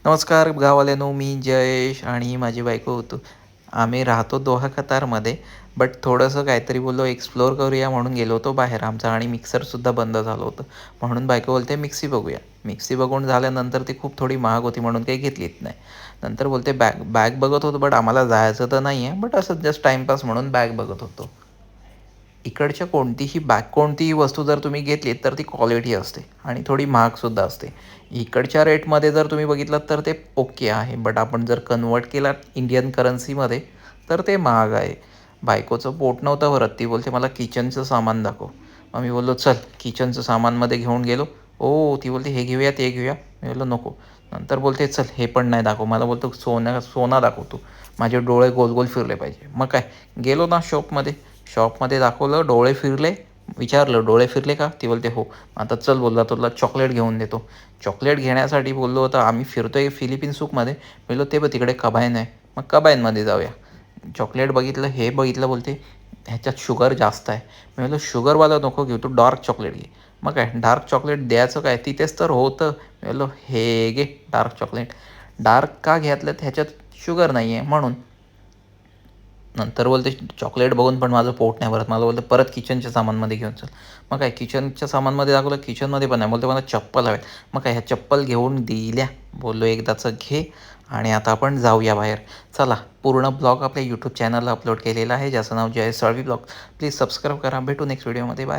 नमस्कार गाववाल्यानो, मी जयेश आणि माझी बायको होतो. आम्ही राहतो दोहा कतारमध्ये. बट थोडंसं काहीतरी बोललो एक्सप्लोअर करूया म्हणून गेलो होतो बाहेर. आमचा आणि मिक्सरसुद्धा बंद झालं होतं. म्हणून बायको बोलते मिक्सी बघूया. मिक्सी बघून झाल्यानंतर ती खूप थोडी महाग होती म्हणून काही घेतलीच नाही. नंतर बोलते बॅग बॅग बघत होतो, बट आम्हाला जायचं तर नाही आहे, बट असं जस्ट टाईमपास म्हणून बॅग बघत होतो. इकडच्या कोणतीही वस्तू जर तुम्ही घेतलीत तर ती क्वालिटी असते आणि थोडी महागसुद्धा असते. इकडच्या रेटमध्ये जर तुम्ही बघितलं तर ते ओके आहे, बट आपण जर कन्वर्ट केला इंडियन करन्सीमध्ये तर ते महाग आहे. बायकोचं पोट नव्हतं भरत, ती बोलते मला किचनचं सामान दाखव. मग मी बोललो चल किचनचं सामानमध्ये घेऊन गेलो. ती बोलते हे घेऊया ते घेऊया. मी बोललो नको. नंतर बोलते चल हे पण नाही दाखव, मला बोलतो सोना दाखवतो. माझे डोळे गोल गोल फिरले पाहिजे. मग काय, गेलो ना शॉपमध्ये दाखवलं, डोळे फिरले. विचारलं डोळे फिरले का, ती बोलते हो. आता चल बोलला तुला चॉकलेट घेऊन देतो. चॉकलेट घेण्यासाठी बोललो होतं, आम्ही फिरतोय फिलिपिन सूकमध्ये. बोललो ते बघ तिकडे कबायन आहे, मग कबायनमध्ये जाऊया. चॉकलेट बघितलं, हे बघितलं, बोलते ह्याच्यात शुगर जास्त आहे. मी बोललो शुगरवाला नको घेऊ, तू डार्क चॉकलेट घे. मग काय डार्क चॉकलेट द्यायचं काय, तिथेच तर होतं. मी बोललो हे घे डार्क चॉकलेट. डार्क का घेतलं, ह्याच्यात शुगर नाही आहे म्हणून. नंतर बोलते चॉकलेट बघून पण माझं पोट नाही भरत, मला बोलते परत किचनच्या सामानमध्ये घेऊन चल. मग काय किचनच्या सामानमध्ये दाखवलं, किचनमध्ये पण नाही. बोलते मला चप्पल हवेत. मग काय ह्या चप्पल घेऊन दिल्या. बोललो एकदाचं घे आणि आता आपण जाऊया बाहेर. चला, पूर्ण ब्लॉग आपल्या यूट्यूब चॅनलला अपलोड केलेला आहे, ज्याचं नाव जय साळवी ब्लॉग. प्लीज सबस्क्राईब करा. भेटू नेक्स्ट व्हिडिओमध्ये. बाय.